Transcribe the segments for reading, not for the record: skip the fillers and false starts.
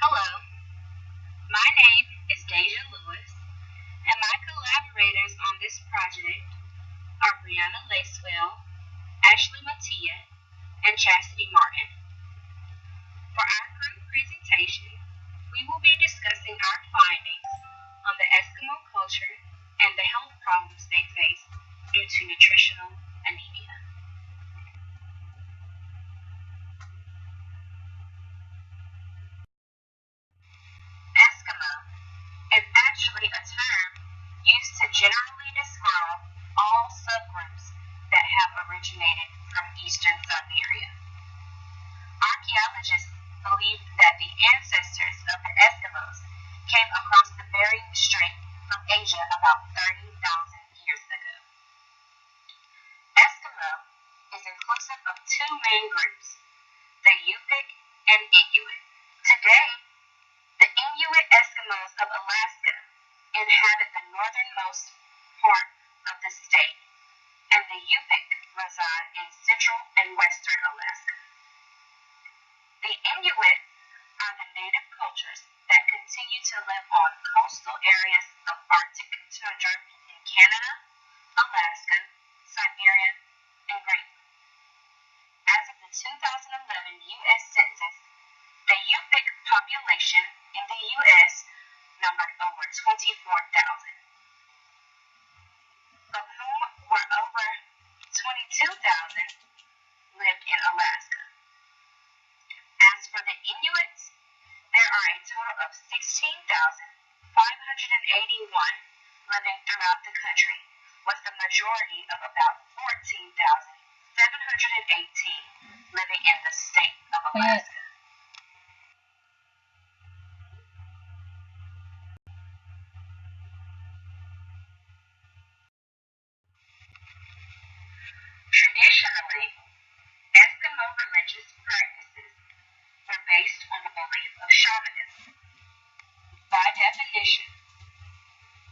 Hello, my name is Deja Lewis, and my collaborators on this project are Brianna Lacewell, Ashley Mattia, and Chastity Martin. For our group presentation, we will be discussing our findings on the Eskimo culture and the health problems they face due to nutritional anemia. Eskimo is actually a term used to generally describe all subgroups that have originated from eastern Siberia. Archaeologists believe that the ancestors of the Eskimos came across the Bering Strait from Asia about 30,000 years ago. Eskimo is inclusive of two main groups, the Yupik and Inuit. Today, the Inuit Eskimos of Alaska inhabit the northernmost part of the state, and the Yupik reside in central and western Alaska. The Inuit are the native cultures that continue to live on coastal areas of Arctic tundra in Canada, Alaska, Siberia, and Greenland. As of the 2011 U.S. Census, the Yupik population in the U.S. numbered over 24,000, of whom were over 22,000 lived in Alaska. As for the Inuits, there are a total of 16,581 living throughout the country, with the majority of about 14,718 living in the state of Alaska. Traditionally, Eskimo religious practices were based on the belief of shamanism. By definition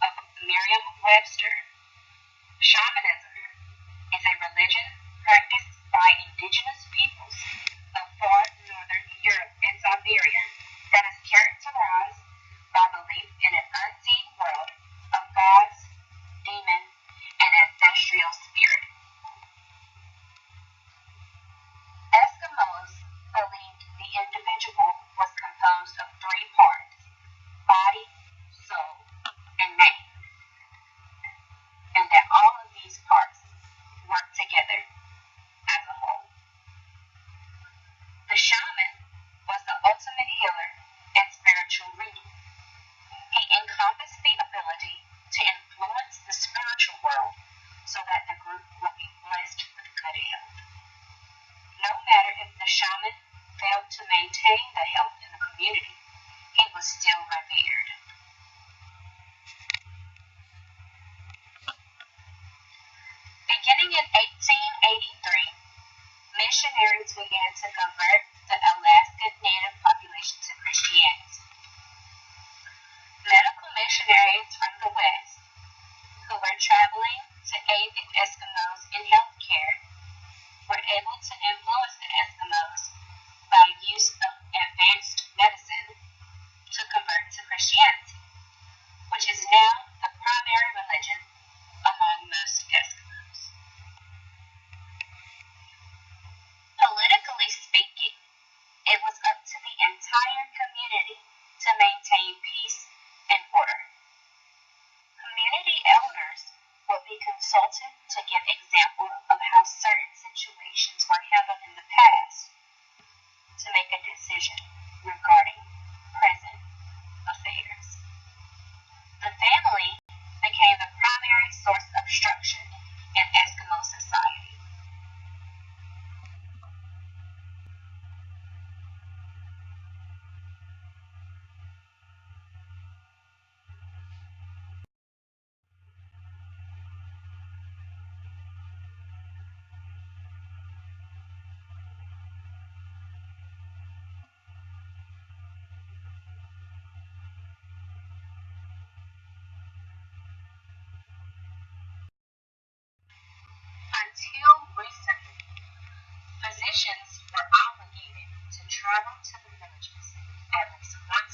of Merriam-Webster, shamanism is a religion practiced by indigenous peoples of far northern Europe and Siberia that is characterized by belief in an unseen world of gods, demons, and ancestral spirits. Eskimos believed the individual was composed of three parts: body, soul, and name, and that all of these parts work together as a whole. The shaman was the ultimate healer and spiritual reader. He encompassed the ability to influence the spiritual world so that the group would be blessed with good health. No matter if the shaman failed to maintain the health in the community, he was still revered. Beginning in 1883, missionaries began to convert the Alaskan Native population to Christianity. Medical missionaries from the West, who were traveling to aid the Eskimos in health care, were able to influence the Eskimos by use of advanced medicine to convert to Christianity, which is now the primary religion among most Eskimos. Politically speaking, it was up to the entire community to maintain peace and order. Community elders will be consulted to give example of how certain situations were handled in the past to make a decision regarding present affairs. The family became the primary source of structure in Eskimo society. Until recently, physicians were obligated to travel to the villages at least once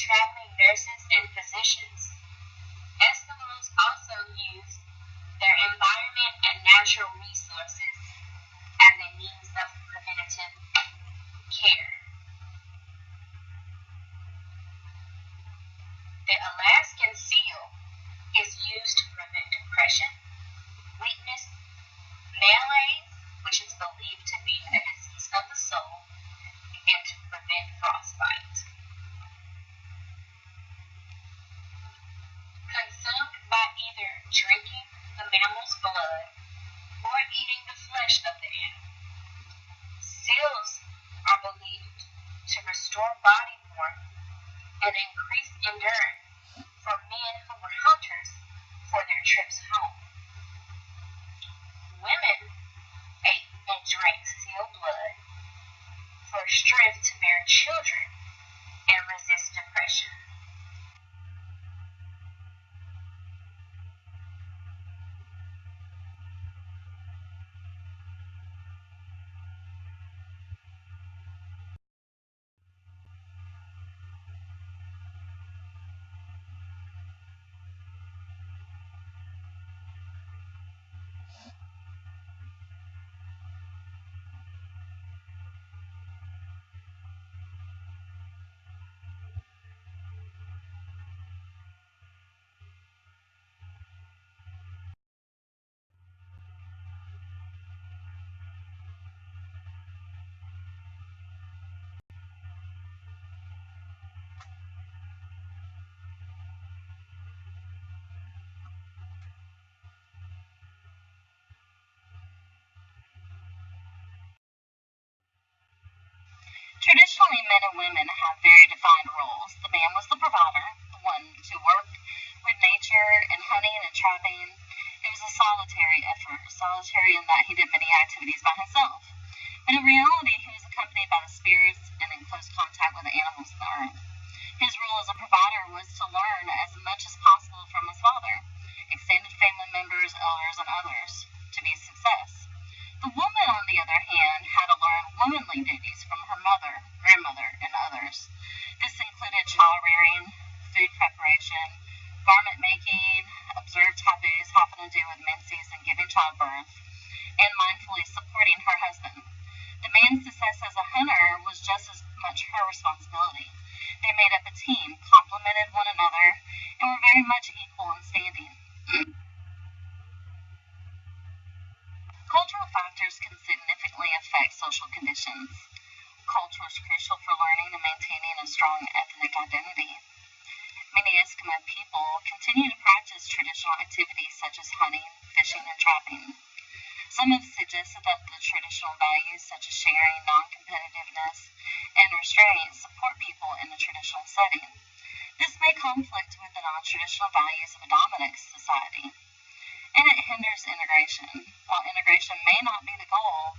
traveling nurses and physicians. Eskimos also use their environment and natural resources as a means of preventative care. The Alaskan seal is used to prevent depression, weakness, malaise, which is believed to be a disease of the soul, and to prevent frostbite. Consumed by either drinking the mammal's blood or eating the flesh of the animal. Seals are believed to restore body warmth and increase endurance for men who were hunters for their trips home. Women ate and drank seal blood for strength to bear children and resist depression. Traditionally, men and women have very defined roles. The man was the provider, the one to work with nature and hunting and trapping. It was a solitary effort, solitary in that he did many activities by himself. But in reality, he was accompanied by the spirits and in close contact with the animals of the earth. His role as a provider was to learn as much as possible from his father, extended family members, elders, and others, to be a success. The woman, on the other hand, had to learn womanly duties from her mother, grandmother, and others. This included child rearing, food preparation, garment making, observed taboos having to do with menses and giving childbirth, and mindfully supporting her husband. The man's success as a hunter was just as much her responsibility. They made up a team, complemented one another, and were very much equal in standing. Cultural factors can significantly affect social conditions. Culture is crucial for learning and maintaining a strong ethnic identity. Many Eskimo people continue to practice traditional activities such as hunting, fishing, and trapping. Some have suggested that the traditional values such as sharing, non-competitiveness, and restraint support people in a traditional setting. This may conflict with the non-traditional values of a dominant society, and it hinders integration. While integration may not be the goal,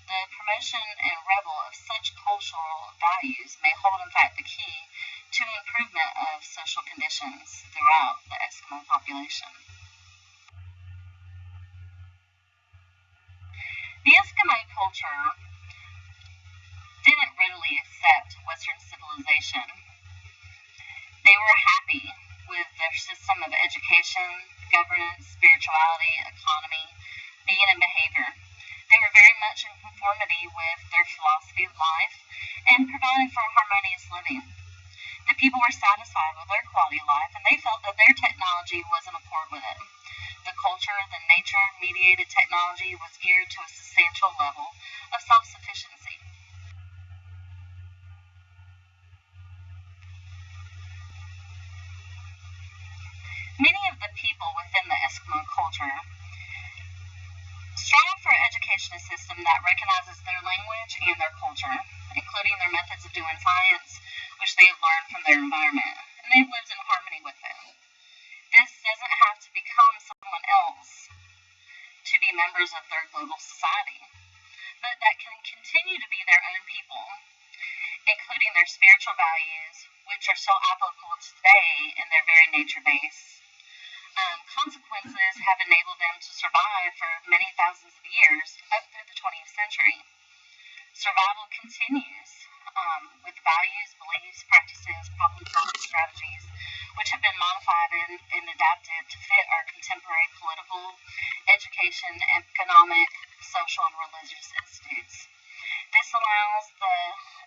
the promotion and revel of such cultural values may hold in fact the key to improvement of social conditions throughout the Eskimo population. The Eskimo culture didn't readily accept Western civilization. They were happy with their system of education, governance, spirituality, economy, being, and behavior. They were very much in conformity with their philosophy of life and provided for harmonious living. The people were satisfied with their quality of life, and they felt that their technology was in accord with it. The culture, the nature-mediated technology, was geared to a substantial level of self-sufficiency. Many of the people within the Eskimo culture strive for an education system that recognizes their language and their culture, including their methods of doing science, which they have learned from their environment, and they've lived in harmony with them. This doesn't have to become someone else to be members of their global society, but that can continue to be their own people, including their spiritual values, which are still applicable today in their very nature base. Consequences have enabled them to survive for many thousands of years up through the 20th century. Survival continues with values, beliefs, practices, problem-solving strategies, which have been modified and adapted to fit our contemporary political, education, economic, social, and religious institutes. This allows the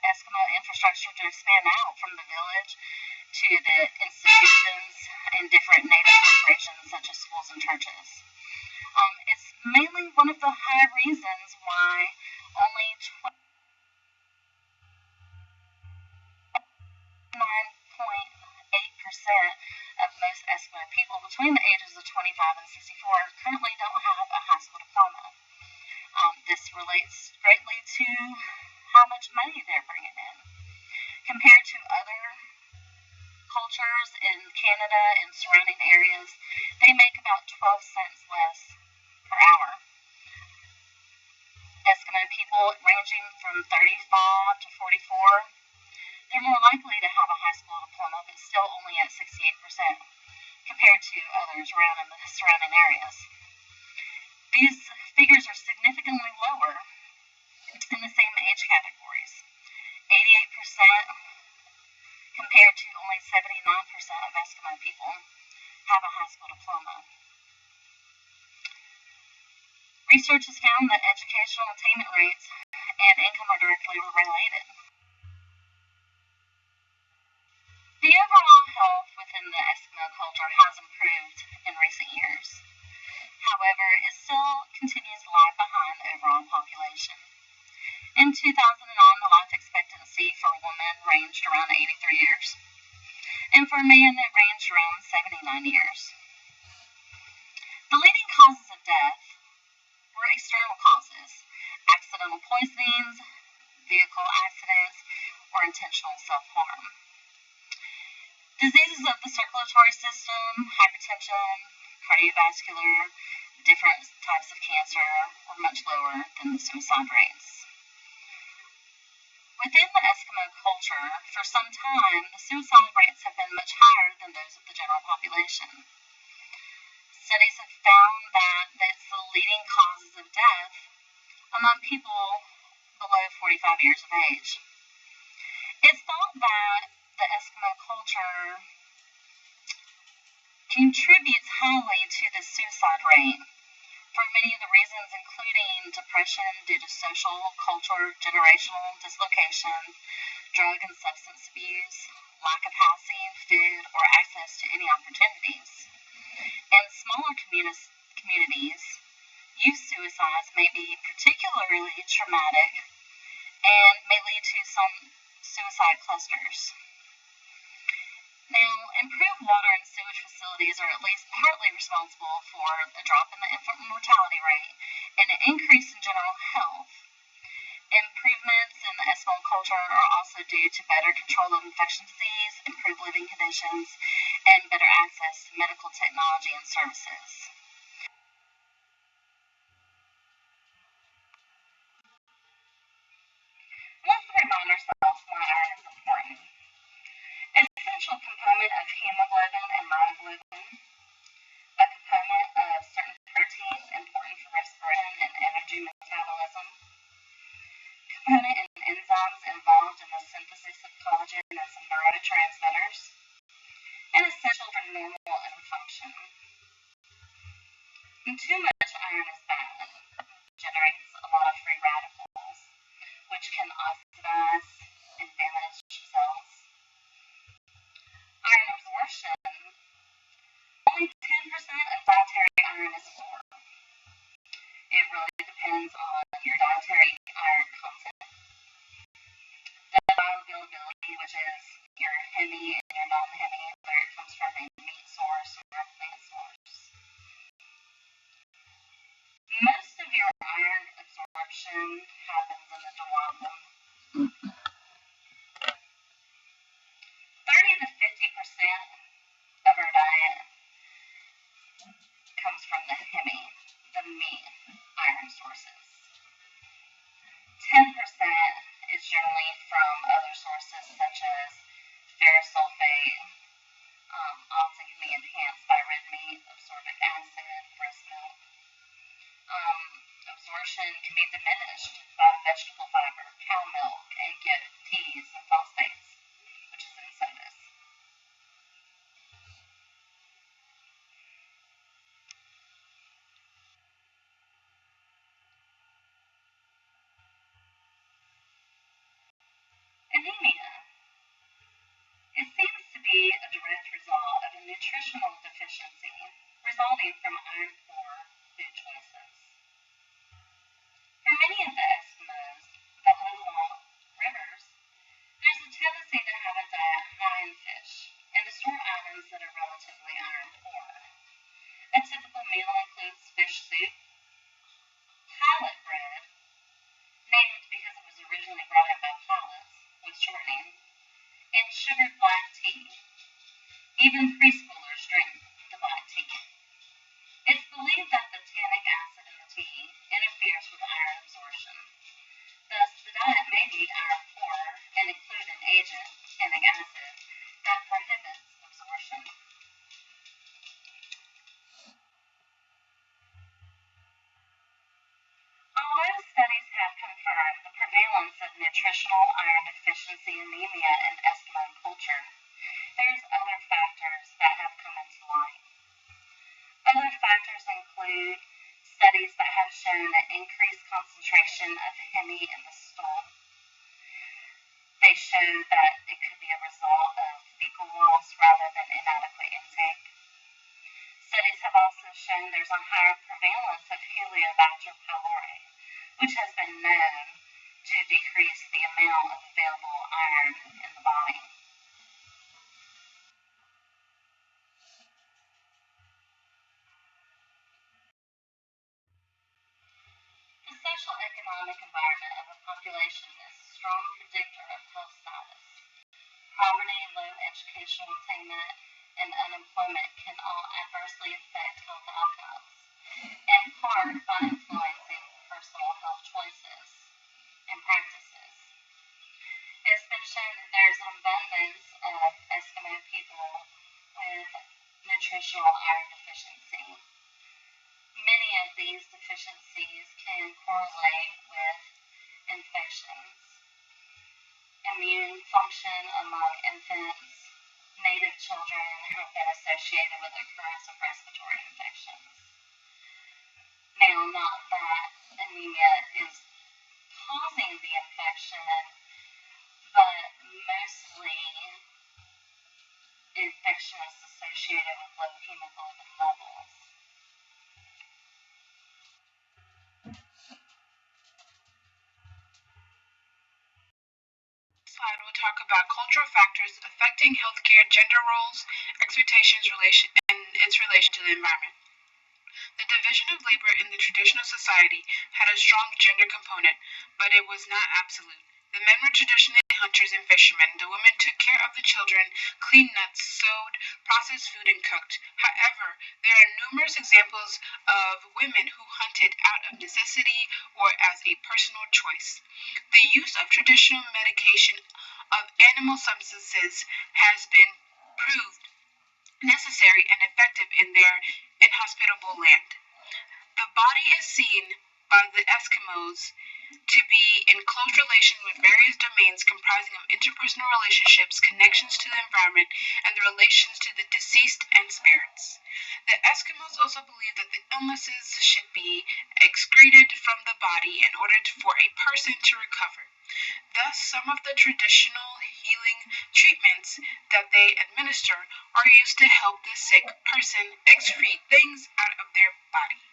Eskimo infrastructure to expand out from the village to the institutions and different native corporations such as schools and churches. It's mainly one of the high reasons why only 9.8% of most Eskimo people between the ages of 25 and 64 currently don't have a high school diploma. This relates greatly to how much money they're bringing in. Compared to other cultures in Canada and surrounding areas, they make about 12 cents less per hour. Eskimo people ranging from 35 to 44, they're more likely to have a high school diploma, but still only at 68% compared to others around in the surrounding areas. These figures are significantly lower in the same age categories. 88% compared to only 79% of Eskimo people have a high school diploma. Research has found that educational attainment rates and income are directly related. The overall health within the Eskimo culture has improved in recent years. However, it still continues to lag behind the overall population. In 2009, the life expectancy for a woman ranged around 83 years, and for a man it ranged around 79 years. The leading causes of death were external causes: accidental poisonings, vehicle accidents, or intentional self-harm. Diseases of the circulatory system, hypertension, cardiovascular, different types of cancer were much lower than the suicide rates. Within the Eskimo culture, for some time, the suicide rates have been much higher than those of the general population. Studies have found that it's the leading causes of death among people below 45 years of age. It's thought that the Eskimo culture contributes highly to the suicide rate for many of the reasons, including depression due to social, cultural, generational dislocation, drug and substance abuse, lack of housing, food, or access to any opportunities. In smaller communities, youth suicides may be particularly traumatic and may lead to some suicide clusters. Now, improved water and sewage facilities are at least partly responsible for a drop in the infant mortality rate and an increase in general health. Improvements in the Eskimo culture are also due to better control of infectious disease, improved living conditions, and better access to medical technology and services. Let's remind ourselves why iron is important. An essential component of hemoglobin and myoglobin, a component of certain proteins important for respiration and energy metabolism, component in enzymes involved in the synthesis of collagen and some neurotransmitters, and essential for normal immune function. And too much iron is bad. It generates a lot of free radicals, which can oxidize and damage cells. Iron absorption, only 10% of dietary iron is absorbed. It really depends on your dietary iron content. The bioavailability, which is your hemi and your non-hemi, whether it comes from a meat source or a plant source. Most of your iron absorption happens in the duodenum. 30 to 50% of our diet comes from the hemi, the meat iron sources. 10% is generally from other sources such as ferrous sulfate Anemia. It seems to be a direct result of a nutritional deficiency resulting from iron-poor food choices. For many of the Eskimos that live along rivers, there's a tendency to have a diet high in fish and to store items that are relatively iron-poor. A typical meal includes fish soup, pilot bread, named because it was originally brought in by pilots with shortening, and sugared black tea. Even preschoolers drink the black tea. It's believed that the tannic acid in the tea interferes with iron absorption. Thus, the diet may be iron-poor and include an agent, tannic acid, that prohibits absorption. Although studies have confirmed the prevalence of nutritional iron deficiency anemia in Eskimo culture, there's other factors that have come into light. Other factors include studies that have shown an increased concentration of Hemi in the stool. They show that it could be a result of fecal loss rather than inadequate intake. Studies have also shown there's a higher prevalence of Helicobacter pylori, which has been known to decrease the amount of available iron in the body. The social economic environment of a population is a strong predictor of health status. Poverty, low educational attainment, and unemployment can all adversely affect health outcomes, in part by influencing personal health choices and practices. It's been shown that there's an abundance of Eskimo people with nutritional iron deficiency. Many of these deficiencies can correlate with infections, immune function among infants. Native children have been associated with the occurrence of respiratory infections. Now, not that anemia is causing the infection, but mostly infection is associated with low hemoglobin levels. Slide will talk about cultural factors affecting healthcare, gender roles, expectations, and its relation to the environment. The division of labor in the traditional society had a strong gender component, but it was not absolute. The men were traditionally hunters and fishermen. The women took care of the children, cleaned nuts, sewed, processed food, and cooked. However, there are numerous examples of women who hunted out of necessity or as a personal choice. The use of traditional medication of animal substances has been proved necessary and effective in their inhospitable land. The body is seen by the Eskimos to be in close relation with various domains comprising of interpersonal relationships, connections to the environment, and the relations to the deceased and spirits. The Eskimos also believe that the illnesses should be excreted from the body in order for a person to recover. Thus, some of the traditional healing treatments that they administer are used to help the sick person excrete things out of their body.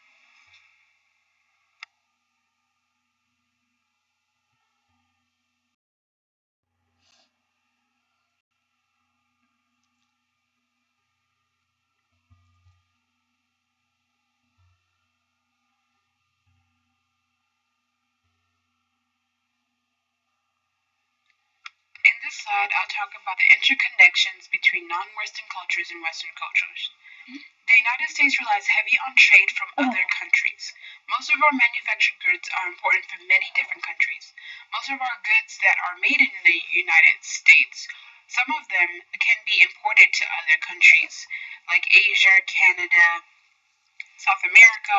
In this slide, I'll talk about the interconnections between non-Western cultures and Western cultures. The United States relies heavy on trade from other countries. Most of our manufactured goods are important for many different countries. Most of our goods that are made in the United States, some of them can be imported to other countries, like Asia, Canada, South America.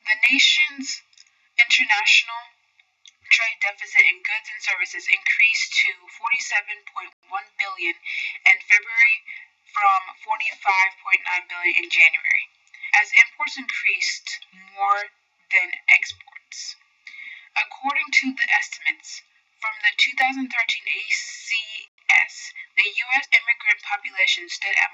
The nation's international trade deficit in goods and services increased to $47.1 billion in February from $45.9 billion in January, as imports increased more than exports. According to the estimates, From the 2013 ACS, the U.S. immigrant population stood at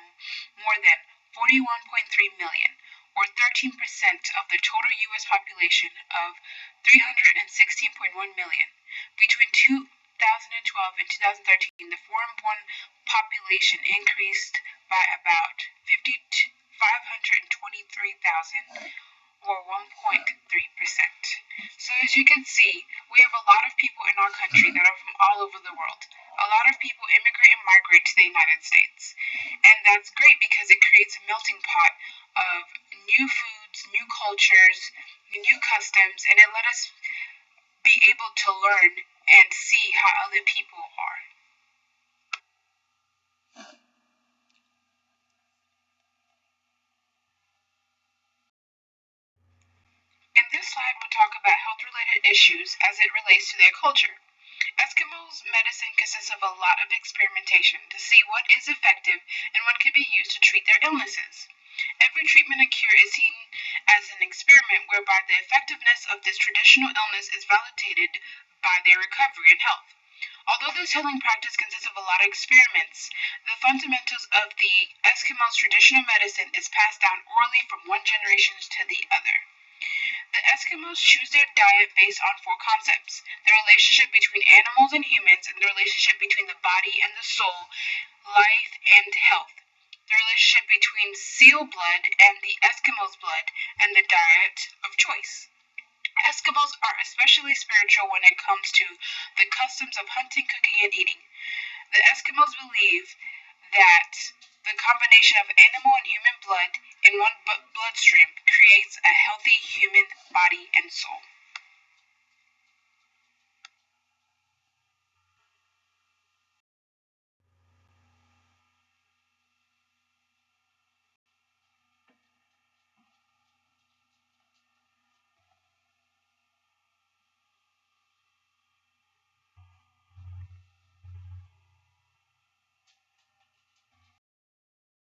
more than 41.3 million, or 13% of the total U.S. population of 316.1 million. Between 2012 and 2013, the foreign-born population increased by about 523,000, or 1.3%. So as you can see, we have a lot of people in our country that are from all over the world. A lot of people immigrate and migrate to the United States. And that's great because it creates a melting pot of new foods, new cultures, new customs, and it let us be able to learn and see how other people are. In this slide, we'll talk about health-related issues as it relates to their culture. Eskimos' medicine consists of a lot of experimentation to see what is effective and what can be used to treat their illnesses. Every treatment and cure is seen as an experiment whereby the effectiveness of this traditional illness is validated by their recovery and health. Although this healing practice consists of a lot of experiments, the fundamentals of the Eskimos' traditional medicine is passed down orally from one generation to the other. The Eskimos choose their diet based on 4 concepts: the relationship between animals and humans, and the relationship between the body and the soul, life and health, the relationship between seal blood and the Eskimos' blood, and the diet of choice. Eskimos are especially spiritual when it comes to the customs of hunting, cooking, and eating. The Eskimos believe that the combination of animal and human blood in one bloodstream creates a healthy human body and soul.